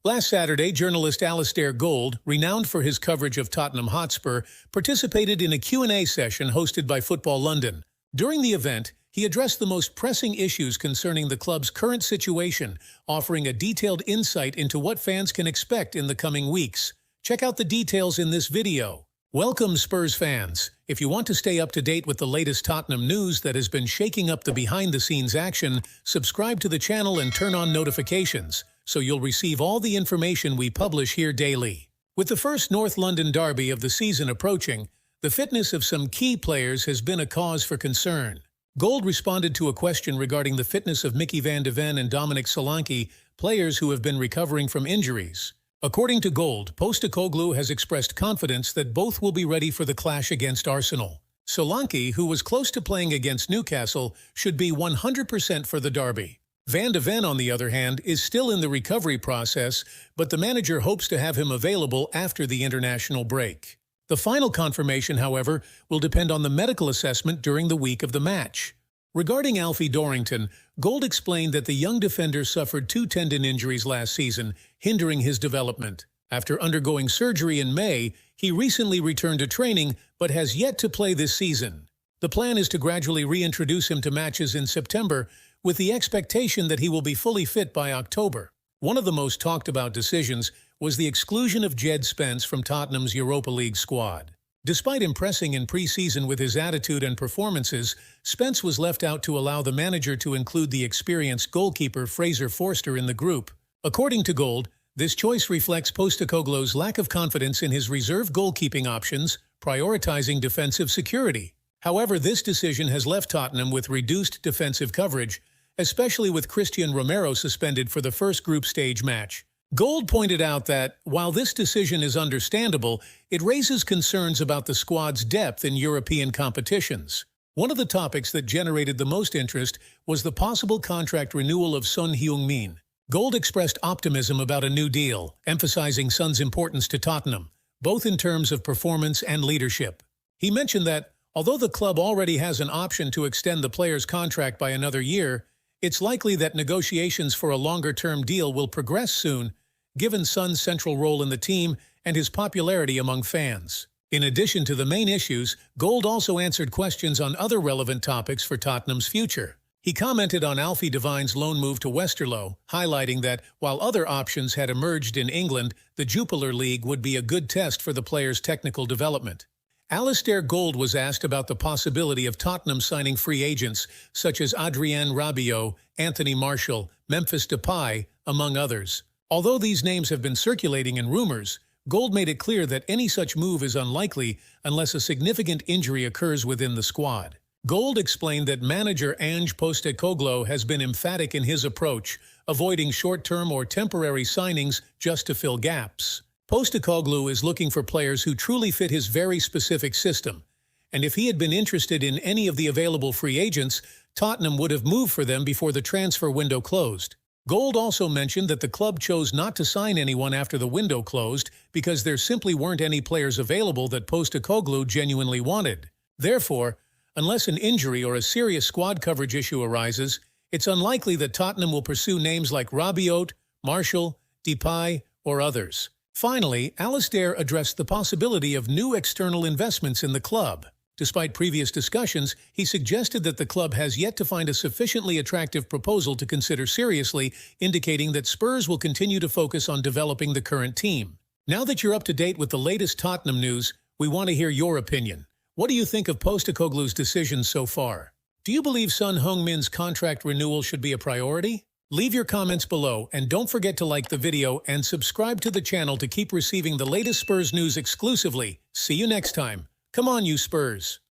Last Saturday, journalist Alasdair Gold, renowned for his coverage of Tottenham Hotspur, participated in a Q&A session hosted by Football London. During the event, he addressed the most pressing issues concerning the club's current situation, offering a detailed insight into what fans can expect in the coming weeks. Check out the details in this video. Welcome, Spurs fans. If you want to stay up to date with the latest Tottenham news that has been shaking up the behind-the-scenes action, subscribe to the channel and turn on notifications, so you'll receive all the information we publish here daily. With the first North London derby of the season approaching, the fitness of some key players has been a cause for concern. Gold responded to a question regarding the fitness of Mickey van de Ven and Dominic Solanke, players who have been recovering from injuries. According to Gold, Postecoglou has expressed confidence that both will be ready for the clash against Arsenal. Solanke, who was close to playing against Newcastle, should be 100% for the derby. Van de Ven, on the other hand, is still in the recovery process, but the manager hopes to have him available after the international break. The final confirmation, however, will depend on the medical assessment during the week of the match. Regarding Alfie Dorrington, Gold explained that the young defender suffered 2 tendon injuries last season, hindering his development. After undergoing surgery in May, he recently returned to training but has yet to play this season. The plan is to gradually reintroduce him to matches in September, with the expectation that he will be fully fit by October. One of the most talked about decisions was the exclusion of Jed Spence from Tottenham's Europa League squad. Despite impressing in pre-season with his attitude and performances, Spence was left out to allow the manager to include the experienced goalkeeper Fraser Forster in the group. According to Gold, this choice reflects Postecoglou's lack of confidence in his reserve goalkeeping options, prioritizing defensive security. However, this decision has left Tottenham with reduced defensive coverage, especially with Christian Romero suspended for the first group stage match. Gold pointed out that, while this decision is understandable, it raises concerns about the squad's depth in European competitions. One of the topics that generated the most interest was the possible contract renewal of Son Heung-min. Gold expressed optimism about a new deal, emphasizing Son's importance to Tottenham, both in terms of performance and leadership. He mentioned that, although the club already has an option to extend the player's contract by another year, it's likely that negotiations for a longer-term deal will progress soon, given Son's central role in the team and his popularity among fans. In addition to the main issues, Gold also answered questions on other relevant topics for Tottenham's future. He commented on Alfie Devine's loan move to Westerlo, highlighting that, while other options had emerged in England, the Jupiler League would be a good test for the player's technical development. Alasdair Gold was asked about the possibility of Tottenham signing free agents such as Adrien Rabiot, Anthony Martial, Memphis Depay, among others. Although these names have been circulating in rumors, Gold made it clear that any such move is unlikely unless a significant injury occurs within the squad. Gold explained that manager Ange Postecoglou has been emphatic in his approach, avoiding short-term or temporary signings just to fill gaps. Postecoglou is looking for players who truly fit his very specific system, and if he had been interested in any of the available free agents, Tottenham would have moved for them before the transfer window closed. Gold also mentioned that the club chose not to sign anyone after the window closed because there simply weren't any players available that Postecoglou genuinely wanted. Therefore, unless an injury or a serious squad coverage issue arises, it's unlikely that Tottenham will pursue names like Rabiot, Martial, Depay, or others. Finally, Alasdair addressed the possibility of new external investments in the club. Despite previous discussions, he suggested that the club has yet to find a sufficiently attractive proposal to consider seriously, indicating that Spurs will continue to focus on developing the current team. Now that you're up to date with the latest Tottenham news, we want to hear your opinion. What do you think of Postecoglou's decisions so far? Do you believe Son Heung-min's contract renewal should be a priority? Leave your comments below, and don't forget to like the video and subscribe to the channel to keep receiving the latest Spurs news exclusively. See you next time. Come on, you Spurs.